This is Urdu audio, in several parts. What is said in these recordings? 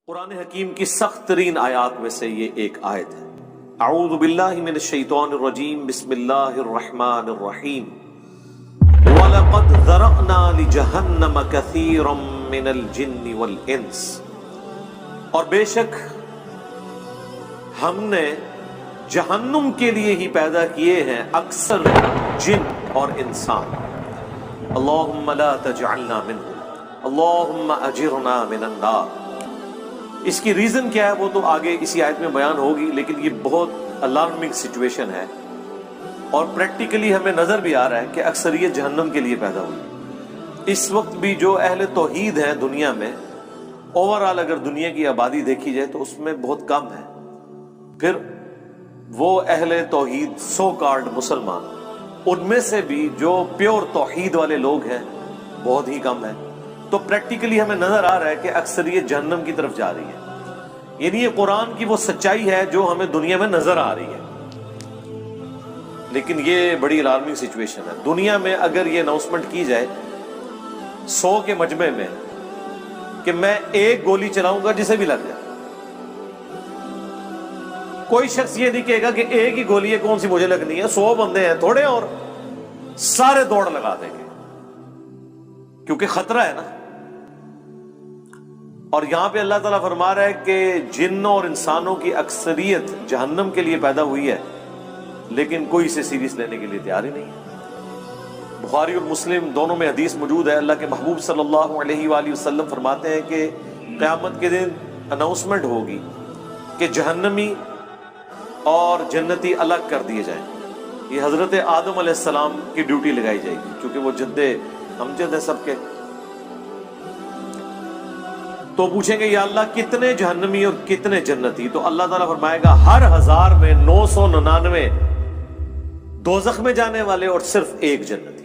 قرآن حکیم کی سخت ترین آیات میں سے یہ ایک آیت ہے۔ اعوذ باللہ من الشیطان الرجیم، بسم اللہ الرحمن الرحیم۔ وَلَقَدْ ذَرَأْنَا لِجَهَنَّمَ كَثِيرًا مِنَ الْجِنِّ وَالْإِنسِ، اور بے شک ہم نے جہنم کے لیے ہی پیدا کیے ہیں اکثر جن اور انسان۔ اللہم لا تجعلنا منہم، اللہم اجرنا من النار۔ اس کی ریزن کیا ہے وہ تو آگے اسی آیت میں بیان ہوگی، لیکن یہ بہت الارمنگ سچویشن ہے اور پریکٹیکلی ہمیں نظر بھی آ رہا ہے کہ اکثریت جہنم کے لیے پیدا ہوئی۔ اس وقت بھی جو اہل توحید ہیں دنیا میں، اوورآل اگر دنیا کی آبادی دیکھی جائے تو اس میں بہت کم ہے، پھر وہ اہل توحید سو کالڈ مسلمان، ان میں سے بھی جو پیور توحید والے لوگ ہیں بہت ہی کم ہیں۔ تو پریکٹیکلی ہمیں نظر آ رہا ہے کہ اکثریت جہنم کی طرف جا رہی ہے، یعنی یہ قرآن کی وہ سچائی ہے جو ہمیں دنیا میں نظر آ رہی ہے، لیکن یہ بڑی الارمنگ سچویشن ہے۔ دنیا میں اگر یہ اناؤنسمنٹ کی جائے 100 کے مجمع میں کہ میں ایک گولی چلاؤں گا جسے بھی لگ جائے، کوئی شخص یہ نہیں کہے گا کہ ایک ہی گولی ہے کون سی مجھے لگنی ہے، 100 بندے ہیں تھوڑے اور سارے دوڑ لگا دیں گے، کیونکہ خطرہ ہے نا۔ اور یہاں پہ اللہ تعالیٰ فرما رہا ہے کہ جنوں اور انسانوں کی اکثریت جہنم کے لیے پیدا ہوئی ہے، لیکن کوئی اسے سیریس لینے کے لیے تیار ہی نہیں ہے۔ بخاری اور مسلم دونوں میں حدیث موجود ہے، اللہ کے محبوب صلی اللہ علیہ وآلہ وسلم فرماتے ہیں کہ قیامت کے دن اناؤنسمنٹ ہوگی کہ جہنمی اور جنتی الگ کر دیے جائیں۔ یہ حضرت آدم علیہ السلام کی ڈیوٹی لگائی جائے گی، کیونکہ وہ جد امجد ہے سب کے۔ تو پوچھیں گے یا اللہ کتنے جہنمی اور کتنے جنتی؟ تو اللہ تعالیٰ فرمائے گا ہر 1000 میں 999 دوزخ میں جانے والے اور صرف ایک جنتی۔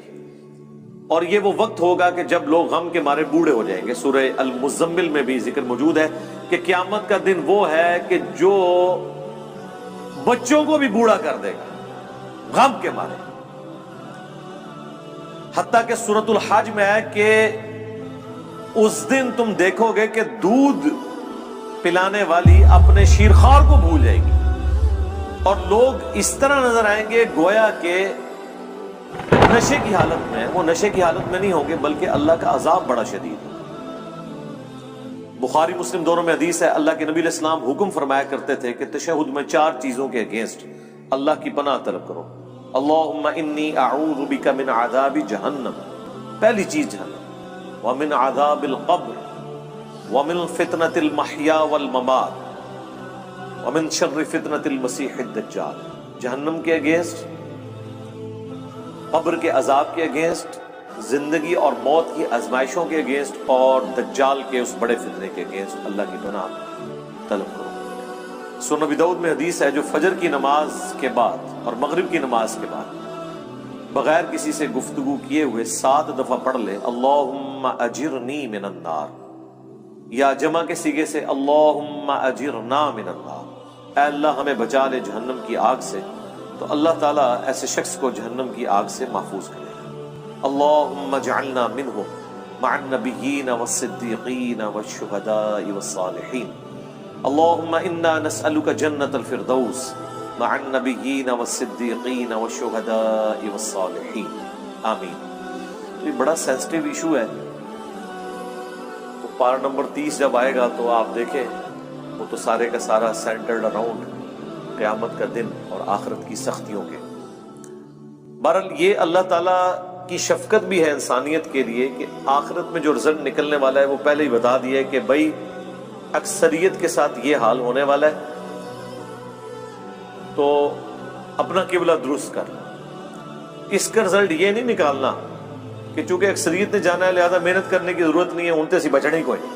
اور یہ وہ وقت ہوگا کہ جب لوگ غم کے مارے بوڑھے ہو جائیں گے۔ سورہ المزمل میں بھی ذکر موجود ہے کہ قیامت کا دن وہ ہے کہ جو بچوں کو بھی بوڑھا کر دے گا غم کے مارے، حتیٰ کہ سورۃ الحج میں ہے کہ اس دن تم دیکھو گے کہ دودھ پلانے والی اپنے شیرخوار کو بھول جائے گی، اور لوگ اس طرح نظر آئیں گے گویا کہ نشے کی حالت میں۔ وہ نشے کی حالت میں نہیں ہوں گے بلکہ اللہ کا عذاب بڑا شدید ہے۔ بخاری مسلم دونوں میں حدیث ہے، اللہ کے نبی علیہ السلام حکم فرمایا کرتے تھے کہ تشہد میں 4 چیزوں کے اگینسٹ اللہ کی پناہ طلب کرو۔ اللہم انی اعوذ بک من عذاب جہنم، پہلی چیز جہنم، ومن عذاب القبر، ومن فتنة المحیا والممات، ومن شر فتنة المسیح الدجال۔ جہنم کے اگینسٹ، قبر کے عذاب کے اگینسٹ، زندگی اور موت کی آزمائشوں کے اگینسٹ، اور دجال کے اس بڑے فتنے کے اگینسٹ اللہ کی پناہ طلب کرو۔ سنن ابی داؤد میں حدیث ہے جو فجر کی نماز کے بعد اور مغرب کی نماز کے بعد بغیر کسی سے گفتگو کیے ہوئے 7 دفعہ پڑھ لے اللہم اجرنی من النار، یا جمع کے صیغے سے اللہم اجرنا من النار، اے اللہ ہمیں بچا لے جہنم کی آگ سے، تو اللہ تعالیٰ ایسے شخص کو جہنم کی آگ سے محفوظ کرے گا۔ اللہم اجعلنا منہم مع النبیین والصدیقین والشہداء والصالحین، اللہم انا نسألک جنت الفردوس مع النبیین والصدیقین والشہداء والصالحین، آمین۔ یہ بڑا سینسٹیو ایشو ہے، تو پارہ نمبر 30 جب آئے گا تو آپ دیکھیں وہ تو سارے کا سارا سینٹرڈ اراؤنڈ قیامت کا دن اور آخرت کی سختیوں کے۔ بہرحال یہ اللہ تعالیٰ کی شفقت بھی ہے انسانیت کے لیے کہ آخرت میں جو رزلٹ نکلنے والا ہے وہ پہلے ہی بتا دیا ہے کہ بھائی اکثریت کے ساتھ یہ حال ہونے والا ہے، تو اپنا قبلہ درست کر لو۔ اس کا رزلٹ یہ نہیں نکالنا کہ چونکہ اکثریت نے جانا ہے لہذا محنت کرنے کی ضرورت نہیں ہے، ان سے بچنے ہی کوئی نہیں۔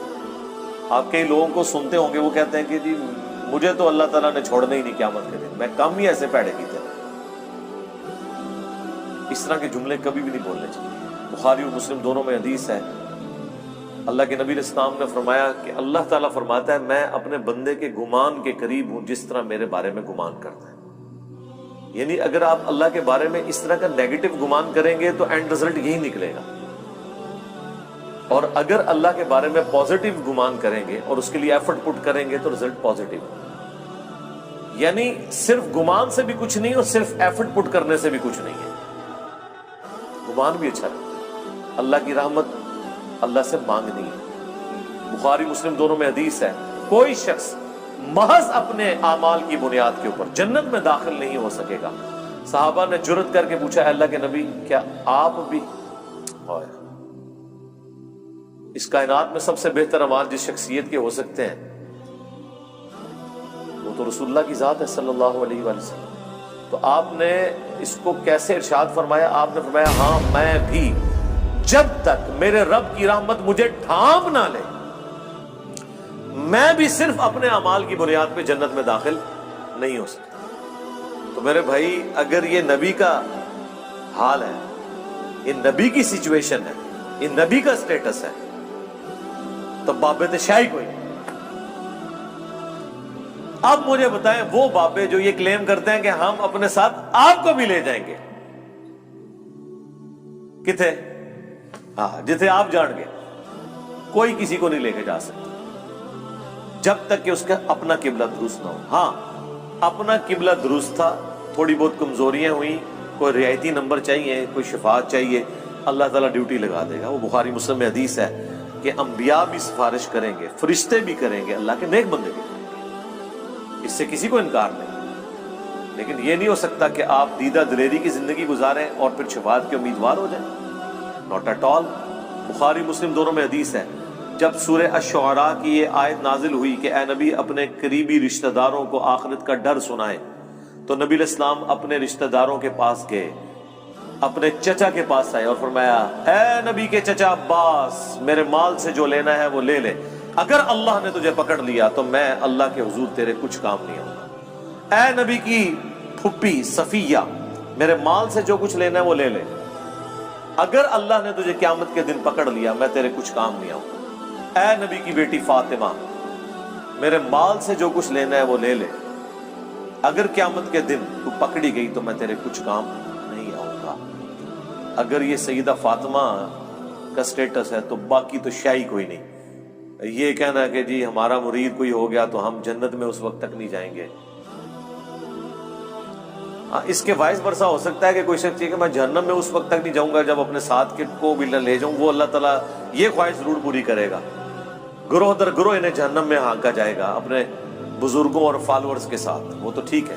آپ کئی لوگوں کو سنتے ہوں گے وہ کہتے ہیں کہ جی مجھے تو اللہ تعالیٰ نے چھوڑنا ہی نہیں قیامت کے دن، میں کم ہی ایسے پیڑے کیتے ہیں۔ اس طرح کے جملے کبھی بھی نہیں بولنے چاہیے۔ بخاری اور مسلم دونوں میں حدیث ہے، اللہ کے نبی علیہ السلام نے فرمایا کہ اللہ تعالیٰ فرماتا ہے میں اپنے بندے کے گمان کے قریب ہوں جس طرح میرے بارے میں گمان کرتا ہے۔ یعنی اگر آپ اللہ کے بارے میں اس طرح کا نیگیٹو گمان کریں گے تو اینڈ رزلٹ یہی نکلے گا۔ اور اگر اللہ کے بارے میں پازیٹیو گمان کریں گے اور اس کے لیے ایفرٹ پٹ کریں گے تو رزلٹ پازیٹیو. یعنی صرف گمان سے بھی کچھ نہیں اور صرف ایفرٹ پٹ کرنے سے بھی کچھ نہیں ہے. گمان بھی اچھا ہے. اللہ کی رحمت اللہ سے مانگنی ہے. بخاری مسلم دونوں میں حدیث ہے, کوئی شخص محض اپنے اعمال کی بنیاد کے اوپر جنت میں داخل نہیں ہو سکے گا. صحابہ نے جرت کر کے پوچھا, اللہ کے نبی کیا آپ بھی؟ اس کائنات میں سب سے بہتر اعمال جس شخصیت کے ہو سکتے ہیں وہ تو رسول اللہ کی ذات ہے صلی اللہ علیہ وآلہ وسلم. تو آپ نے اس کو کیسے ارشاد فرمایا؟ آپ نے فرمایا ہاں میں بھی جب تک میرے رب کی رحمت مجھے ڈھانپ نہ لے میں بھی صرف اپنے اعمال کی بنیاد پہ جنت میں داخل نہیں ہو سکتا. تو میرے بھائی اگر یہ نبی کا حال ہے, یہ نبی کی سچویشن ہے, یہ نبی کا سٹیٹس ہے, تو بابے شاہی کوئی. اب مجھے بتائیں وہ بابے جو یہ کلیم کرتے ہیں کہ ہم اپنے ساتھ آپ کو بھی لے جائیں گے, کتنے؟ ہاں جتنے آپ جان گے, کوئی کسی کو نہیں لے کے جا سکتا جب تک کہ اس کا اپنا قبلہ درست نہ ہو. ہاں اپنا قبلہ درست تھا, تھوڑی بہت کمزوریاں ہوئیں, کوئی رعایتی نمبر چاہیے, کوئی شفاعت چاہیے, اللہ تعالیٰ ڈیوٹی لگا دے گا. وہ بخاری مسلم میں حدیث ہے کہ انبیاء بھی سفارش کریں گے, فرشتے بھی کریں گے, اللہ کے نیک بندے بھی, اس سے کسی کو انکار نہیں. لیکن یہ نہیں ہو سکتا کہ آپ دیدہ دلیری کی زندگی گزاریں اور پھر شفاعت کے امیدوار ہو جائیں. Not at all. بخاری مسلم دونوں میں حدیث ہے, جب سورہ الشعراء کی یہ آیت نازل ہوئی کہ اے نبی اپنے قریبی رشتہ داروں کو آخرت کا ڈر سنائیں, تو نبی علیہ السلام اپنے رشتہ داروں کے پاس گئے, اپنے چچا کے پاس آئے اور فرمایا اے نبی کے چچا عباس, میرے مال سے جو لینا ہے وہ لے لے, اگر اللہ نے تجھے پکڑ لیا تو میں اللہ کے حضور تیرے کچھ کام نہیں آؤں گا. اے نبی کی پھپھی صفیہ, میرے مال سے جو کچھ لینا ہے وہ لے لے, اگر اللہ نے تجھے قیامت کے دن پکڑ لیا میں تیرے کچھ کام نہیں آؤں گا. اے نبی کی بیٹی فاطمہ, میرے مال سے جو کچھ لینا ہے وہ لے لے, اگر قیامت کے دن تو پکڑی گئی تو میں تیرے کچھ کام نہیں آؤں گا. اگر یہ سیدہ فاطمہ کا سٹیٹس ہے تو باقی تو شاہی کوئی نہیں. یہ کہنا کہ جی ہمارا مرید کوئی ہو گیا تو ہم جنت میں اس وقت تک نہیں جائیں گے. اس کے وائس ورثہ ہو سکتا ہے کہ کوئی شخص کہ میں جہنم میں اس وقت تک نہیں جاؤں گا جب اپنے ساتھ کو بھی نہ لے جاؤں. وہ اللہ تعالیٰ یہ خواہش ضرور پوری کرے گا. گروہ در گروہ انہیں جہنم میں ہانکا جائے گا اپنے بزرگوں اور فالورز کے ساتھ, وہ تو ٹھیک ہے.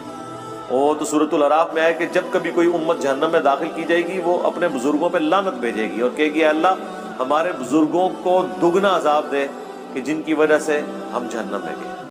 وہ تو سورۃ الاعراف میں ہے کہ جب کبھی کوئی امت جہنم میں داخل کی جائے گی وہ اپنے بزرگوں پہ لعنت بھیجے گی اور کہے گی اے اللہ ہمارے بزرگوں کو دگنا عذاب دے کہ جن کی وجہ سے ہم جہنم میں گئے.